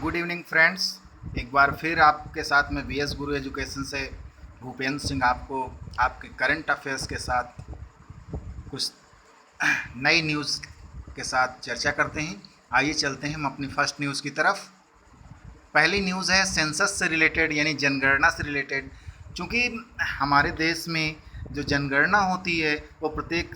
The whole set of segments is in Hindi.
Good evening friends. एक बार फिर आपके साथ में बीएस गुरु एजुकेशन से भूपेंद्र सिंह आपको आपके करंट अफेयर्स के साथ कुछ नई न्यूज़ के साथ चर्चा करते हैं। आइए चलते हैं हम अपनी फर्स्ट न्यूज़ की तरफ। पहली न्यूज़ है सेंसस से रिलेटेड यानी जनगणना से रिलेटेड। चूँकि हमारे देश में जो जनगणना होती है वो प्रत्येक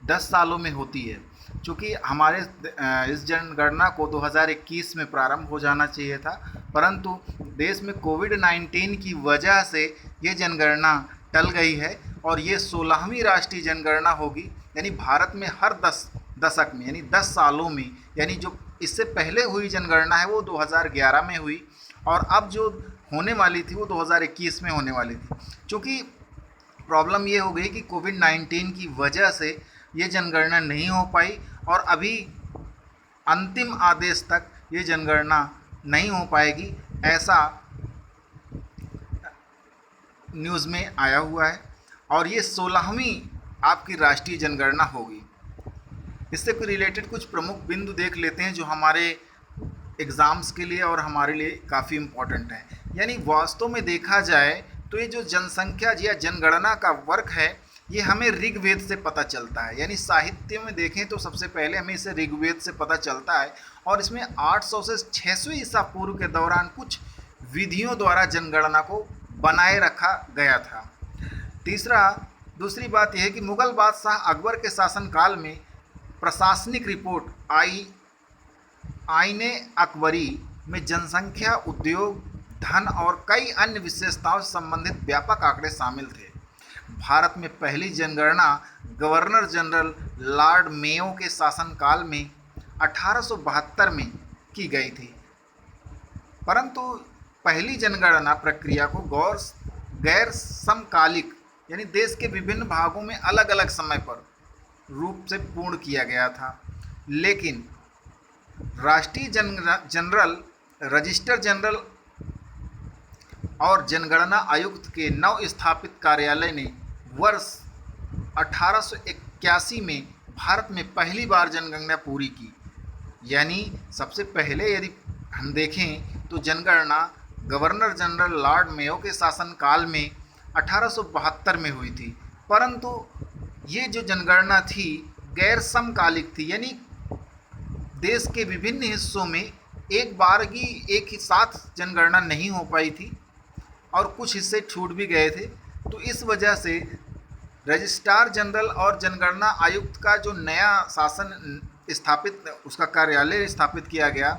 10 सालों में होती है। चूँकि हमारे इस जनगणना को 2021 में प्रारंभ हो जाना चाहिए था, परंतु देश में कोविड-19 की वजह से ये जनगणना टल गई है और ये 16वीं राष्ट्रीय जनगणना होगी। यानी भारत में हर दशक में यानी 10 सालों में, यानी जो इससे पहले हुई जनगणना है वो 2011 में हुई और अब जो होने वाली थी वो 2021 में होने वाली थी। चूँकि प्रॉब्लम ये हो गई कि कोविड-19 की वजह से ये जनगणना नहीं हो पाई और अभी अंतिम आदेश तक ये जनगणना नहीं हो पाएगी, ऐसा न्यूज़ में आया हुआ है और ये 16वीं आपकी राष्ट्रीय जनगणना होगी। इससे कोई रिलेटेड कुछ प्रमुख बिंदु देख लेते हैं जो हमारे एग्ज़ाम्स के लिए और हमारे लिए काफ़ी इम्पोर्टेंट है। यानी वास्तव में देखा जाए तो ये जो जनसंख्या या जनगणना का वर्क है ये हमें ऋग्वेद से पता चलता है। यानी साहित्य में देखें तो सबसे पहले हमें इसे ऋग्वेद से पता चलता है और इसमें 800 से 600 ईसा पूर्व के दौरान कुछ विधियों द्वारा जनगणना को बनाए रखा गया था। दूसरी बात यह है कि मुगल बादशाह अकबर के शासनकाल में प्रशासनिक रिपोर्ट आईने अकबरी में जनसंख्या, उद्योग, धन और कई अन्य विशेषताओं से संबंधित व्यापक आंकड़े शामिल थे। भारत में पहली जनगणना गवर्नर जनरल लॉर्ड मेयो के शासनकाल में 1872 में की गई थी, परंतु पहली जनगणना प्रक्रिया को गैर समकालिक यानी देश के विभिन्न भागों में अलग अलग समय पर रूप से पूर्ण किया गया था। लेकिन राष्ट्रीय जनरल रजिस्टर जनरल और जनगणना आयुक्त के नव स्थापित कार्यालय ने वर्ष 1881 में भारत में पहली बार जनगणना पूरी की। यानी सबसे पहले यदि हम देखें तो जनगणना गवर्नर जनरल लॉर्ड मेयो के शासनकाल में 1872 में हुई थी, परंतु ये जो जनगणना थी गैर समकालिक थी। यानी देश के विभिन्न हिस्सों में एक ही साथ जनगणना नहीं हो पाई थी और कुछ हिस्से छूट भी गए थे। तो इस वजह से रजिस्ट्रार जनरल और जनगणना आयुक्त का जो नया शासन स्थापित उसका कार्यालय स्थापित किया गया,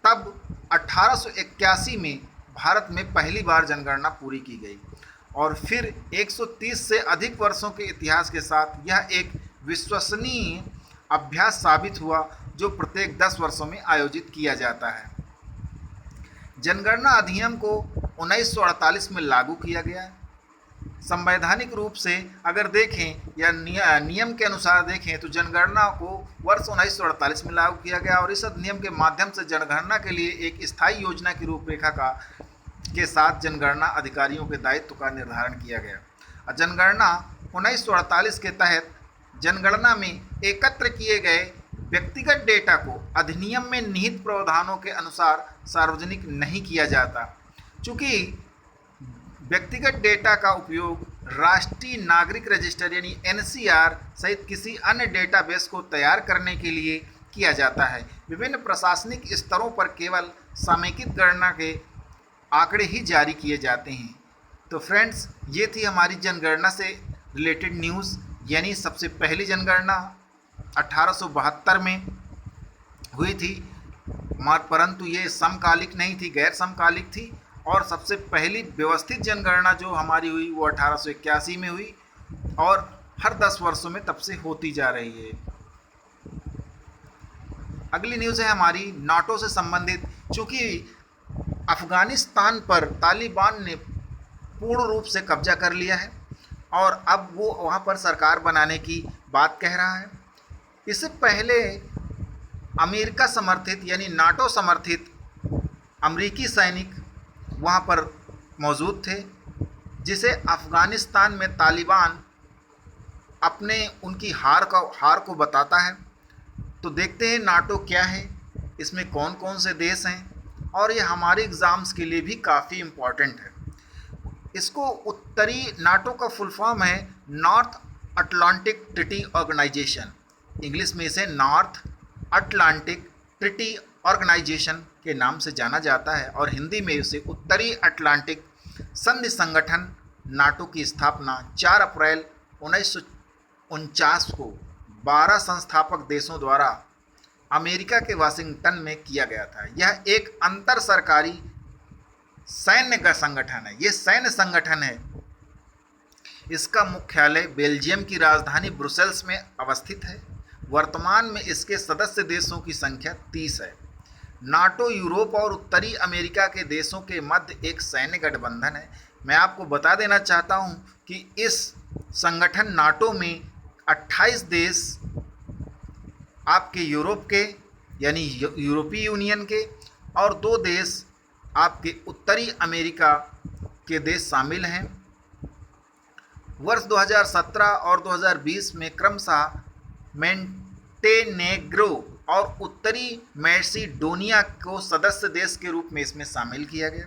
तब 1881 में भारत में पहली बार जनगणना पूरी की गई और फिर 130 से अधिक वर्षों के इतिहास के साथ यह एक विश्वसनीय अभ्यास साबित हुआ जो प्रत्येक 10 वर्षों में आयोजित किया जाता है। जनगणना अधिनियम को 1948 में लागू किया गया। संवैधानिक रूप से अगर देखें या नियम के अनुसार देखें तो जनगणना को वर्ष 1948 में लागू किया गया और इस अधिनियम के माध्यम से जनगणना के लिए एक स्थायी योजना की रूपरेखा के साथ जनगणना अधिकारियों के दायित्व का निर्धारण किया गया। जनगणना 1948 के तहत जनगणना में एकत्र किए गए व्यक्तिगत डेटा को अधिनियम में निहित प्रावधानों के अनुसार सार्वजनिक नहीं किया जाता। चूँकि व्यक्तिगत डेटा का उपयोग राष्ट्रीय नागरिक रजिस्टर यानी एनसीआर सहित किसी अन्य डेटाबेस को तैयार करने के लिए किया जाता है। विभिन्न प्रशासनिक स्तरों पर केवल समेकित गणना के आंकड़े ही जारी किए जाते हैं। तो फ्रेंड्स, ये थी हमारी जनगणना से रिलेटेड न्यूज़। यानी सबसे पहली जनगणना 1872 में हुई थी, परंतु ये समकालिक नहीं थी, गैर समकालिक थी। और सबसे पहली व्यवस्थित जनगणना जो हमारी हुई वो 1881 में हुई और हर 10 वर्षों में तब से होती जा रही है। अगली न्यूज़ है हमारी नाटो से संबंधित। चूँकि अफ़गानिस्तान पर तालिबान ने पूर्ण रूप से कब्जा कर लिया है और अब वो वहाँ पर सरकार बनाने की बात कह रहा है। इससे पहले अमेरिका समर्थित यानी नाटो समर्थित अमेरिकी सैनिक वहाँ पर मौजूद थे, जिसे अफ़गानिस्तान में तालिबान उनकी हार को बताता है। तो देखते हैं नाटो क्या है, इसमें कौन कौन से देश हैं, और ये हमारे एग्ज़ाम्स के लिए भी काफ़ी इम्पॉर्टेंट है। इसको उत्तरी नाटो का फुल फॉर्म है North Atlantic Treaty Organization. English में इसे नॉर्थ अटलांटिक ट्रीटी ऑर्गेनाइजेशन के नाम से जाना जाता है, और हिंदी में इसे उत्तरी अटलांटिक संधि संगठन नाटो की स्थापना 4 अप्रैल 1949 को 12 संस्थापक देशों द्वारा अमेरिका के वाशिंगटन में किया गया था। यह एक अंतर सरकारी सैन्य का संगठन है। ये सैन्य संगठन है। इसका मुख्यालय बेल्जियम की राजधानी ब्रुसेल्स में अवस्थित है। वर्तमान में इसके सदस्य देशों की संख्या 30 है। नाटो यूरोप और उत्तरी अमेरिका के देशों के मध्य एक सैन्य गठबंधन है। मैं आपको बता देना चाहता हूं कि इस संगठन नाटो में 28 देश आपके यूरोप के यानी यूरोपीय यूनियन के, और 2 देश आपके उत्तरी अमेरिका के देश शामिल हैं। वर्ष 2017 और 2020 में क्रमशः मोंटेनेग्रो और उत्तरी मैसेडोनिया को सदस्य देश के रूप में इसमें शामिल किया गया।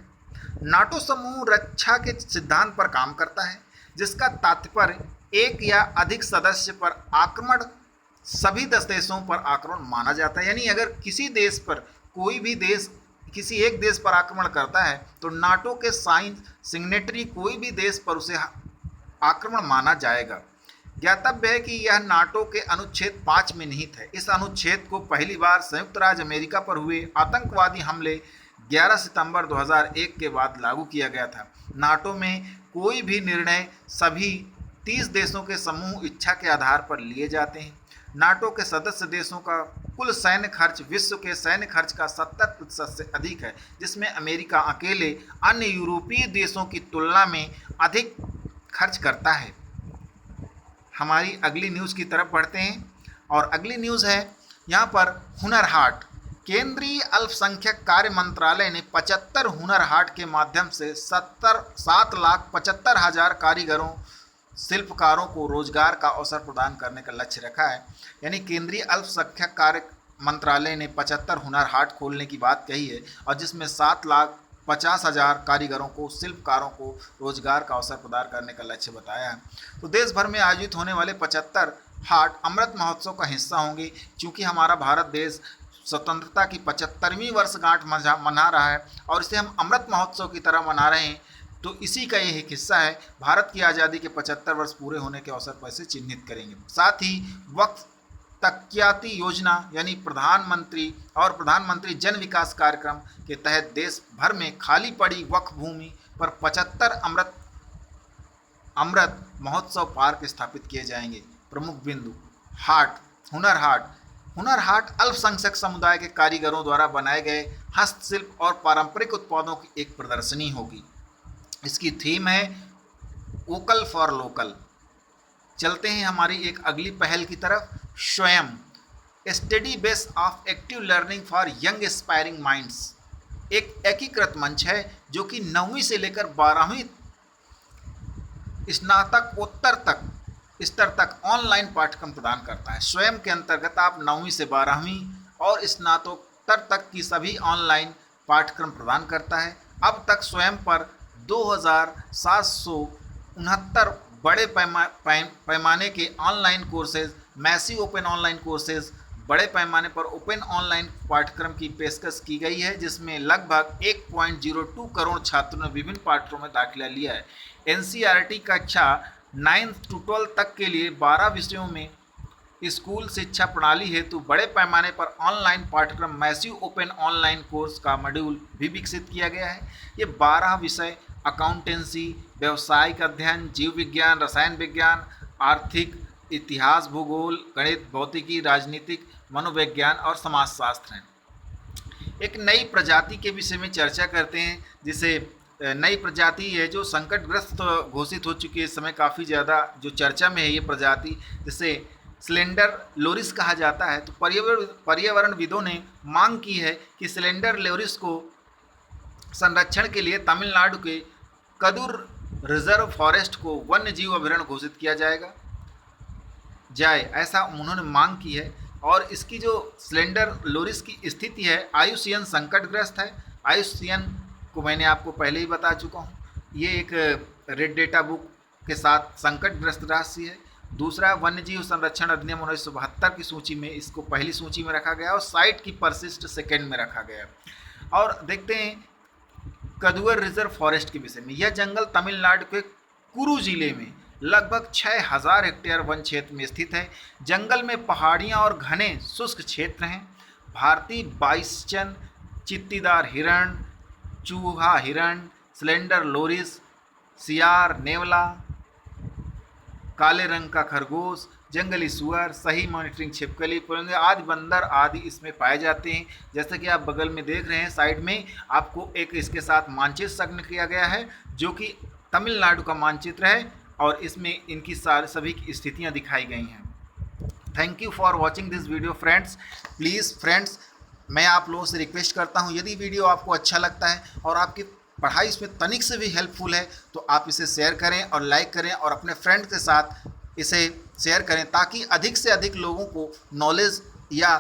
नाटो समूह रक्षा के सिद्धांत पर काम करता है, जिसका तात्पर्य एक या अधिक सदस्य पर आक्रमण सभी 10 देशों पर आक्रमण माना जाता है। यानी अगर किसी देश पर कोई भी देश किसी एक देश पर आक्रमण करता है तो नाटो के सिग्नेटरी कोई भी देश पर उसे आक्रमण माना जाएगा। ज्ञातव्य है कि यह नाटो के अनुच्छेद 5 में निहित है। इस अनुच्छेद को पहली बार संयुक्त राज्य अमेरिका पर हुए आतंकवादी हमले 11 सितंबर 2001 के बाद लागू किया गया था। नाटो में कोई भी निर्णय सभी 30 देशों के समूह इच्छा के आधार पर लिए जाते हैं। नाटो के सदस्य देशों का कुल सैन्य खर्च विश्व के सैन्य खर्च का 70% से अधिक है, जिसमें अमेरिका अकेले अन्य यूरोपीय देशों की तुलना में अधिक खर्च करता है। हमारी अगली न्यूज़ की तरफ बढ़ते हैं, और अगली न्यूज़ है यहाँ पर हुनर हाट। केंद्रीय अल्पसंख्यक कार्य मंत्रालय ने 75 हुनर हाट के माध्यम से 7,75,000 कारीगरों शिल्पकारों को रोजगार का अवसर प्रदान करने का लक्ष्य रखा है। यानी केंद्रीय अल्पसंख्यक कार्य मंत्रालय ने 75 हुनर हाट खोलने की बात कही है, और जिसमें 7,50,000 कारीगरों को शिल्पकारों को रोजगार का अवसर प्रदान करने का लक्ष्य बताया है। तो देश भर में आयोजित होने वाले 75 हाट अमृत महोत्सव का हिस्सा होंगे। चूँकि हमारा भारत देश स्वतंत्रता की 75वीं वर्षगांठ मना रहा है और इसे हम अमृत महोत्सव की तरह मना रहे हैं, तो इसी का ये एक हिस्सा है। भारत की आज़ादी के 75 वर्ष पूरे होने के अवसर पर इसे चिन्हित करेंगे। साथ ही वक्फ तकियाती योजना यानी प्रधानमंत्री जन विकास कार्यक्रम के तहत देश भर में खाली पड़ी वक्फ भूमि पर 75 अमृत महोत्सव पार्क स्थापित किए जाएंगे। प्रमुख बिंदु हुनर हाट अल्पसंख्यक समुदाय के कारीगरों द्वारा बनाए गए हस्तशिल्प और पारंपरिक उत्पादों की एक प्रदर्शनी होगी। इसकी थीम है वोकल फॉर लोकल। चलते हैं हमारी एक अगली पहल की तरफ, स्वयं study base of active learning for young aspiring minds. एक एकीकृत मंच है जो कि 9वीं से लेकर 12वीं स्नातकोत्तर स्तर तक ऑनलाइन पाठ्यक्रम प्रदान करता है। स्वयं के अंतर्गत आप 9वीं से 12वीं और स्नातकोत्तर तक की सभी ऑनलाइन पाठ्यक्रम प्रदान करता है। अब तक स्वयं पर 2,769 बड़े पैमाने के online courses, massive open online courses, बड़े पैमाने पर ओपन ऑनलाइन पाठ्यक्रम की पेशकश की गई है, जिसमें लगभग 1.02 करोड़ छात्रों ने विभिन्न पाठ्यक्रमों में दाखिला लिया है। एनसीईआरटी कक्षा 9 से 12 तक के लिए 12 विषयों में स्कूल शिक्षा प्रणाली हेतु बड़े पैमाने पर ऑनलाइन पाठ्यक्रम मैसिव ओपन ऑनलाइन कोर्स का मॉड्यूल भी विकसित किया गया है। ये 12 विषय अकाउंटेंसी, व्यवसायिक अध्ययन, जीव विज्ञान, रसायन विज्ञान, आर्थिक, इतिहास, भूगोल, गणित, भौतिकी, राजनीतिक, मनोविज्ञान और समाजशास्त्र हैं। एक नई प्रजाति के विषय में चर्चा करते हैं, जिसे नई प्रजाति है जो संकटग्रस्त घोषित हो चुकी है। इस समय काफ़ी ज़्यादा जो चर्चा में है ये प्रजाति, जिसे सिलेंडर लोरिस कहा जाता है। तो पर्यावरणविदों ने मांग की है कि सिलेंडर लोरिस को संरक्षण के लिए तमिलनाडु के कदूर रिजर्व फॉरेस्ट को वन्य जीव अभयारण्य घोषित किया जाए, ऐसा उन्होंने मांग की है। और इसकी जो स्लेंडर लोरिस की स्थिति है, आयुष्यन संकटग्रस्त है। आयुष्यन को मैंने आपको पहले ही बता चुका हूँ, ये एक रेड डेटा बुक के साथ संकटग्रस्त राशि है। दूसरा, वन्यजीव संरक्षण अधिनियम 1972 की सूची में इसको पहली सूची में रखा गया और साइट की परसिस्ट सेकेंड में रखा गया। और देखते हैं कदुअर रिजर्व फॉरेस्ट के विषय में। यह जंगल तमिलनाडु के कुरु जिले में लगभग 6000 हेक्टेयर वन क्षेत्र में स्थित है। जंगल में पहाड़ियां और घने शुष्क क्षेत्र हैं। भारतीय बाइसन, चित्तीदार हिरण, चूहा हिरण, स्लेंडर लोरिस, सियार, नेवला, काले रंग का खरगोश, जंगली सुअर, सही मॉनिटरिंग छिपकली, परिंदे आदि, बंदर आदि इसमें पाए जाते हैं। जैसा कि आप बगल में देख रहे हैं, साइड में आपको एक इसके साथ मानचित्र संलग्न किया गया है जो कि तमिलनाडु का मानचित्र है और इसमें इनकी सभी की स्थितियाँ दिखाई गई हैं। Thank you for watching this video friends. Please friends, मैं आप लोगों से रिक्वेस्ट करता हूँ, यदि वीडियो आपको अच्छा लगता है और आपकी पढ़ाई इसमें तनिक से भी हेल्पफुल है तो आप इसे शेयर करें और लाइक करें और अपने फ्रेंड के साथ इसे शेयर करें ताकि अधिक से अधिक लोगों को नॉलेज या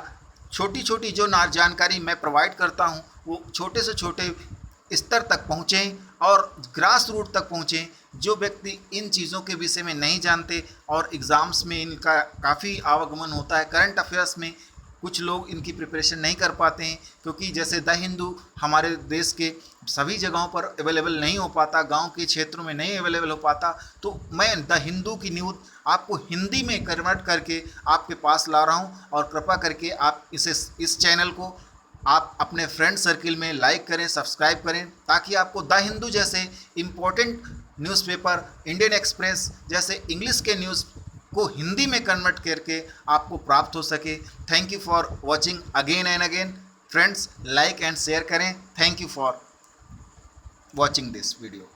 छोटी छोटी जो जानकारी मैं प्रोवाइड करता हूं वो छोटे से छोटे स्तर तक पहुंचें और ग्रास रूट तक पहुंचें। जो व्यक्ति इन चीज़ों के विषय में नहीं जानते और एग्ज़ाम्स में इनका काफ़ी आवागमन होता है, करंट अफेयर्स में कुछ लोग इनकी प्रिपरेशन नहीं कर पाते हैं क्योंकि जैसे द हिंदू हमारे देश के सभी जगहों पर अवेलेबल नहीं हो पाता, गांव के क्षेत्रों में नहीं अवेलेबल हो पाता, तो मैं द हिंदू की न्यूज़ आपको हिंदी में कन्वर्ट करके आपके पास ला रहा हूं और कृपा करके आप इस चैनल को आप अपने फ्रेंड सर्किल में लाइक करें, सब्सक्राइब करें ताकि आपको द हिंदू जैसे इम्पोर्टेंट न्यूज़पेपर, इंडियन एक्सप्रेस जैसे इंग्लिश के न्यूज़ को हिंदी में कन्वर्ट करके आपको प्राप्त हो सके। Thank you for watching again and again friends, like and share करें। Thank you for watching this video.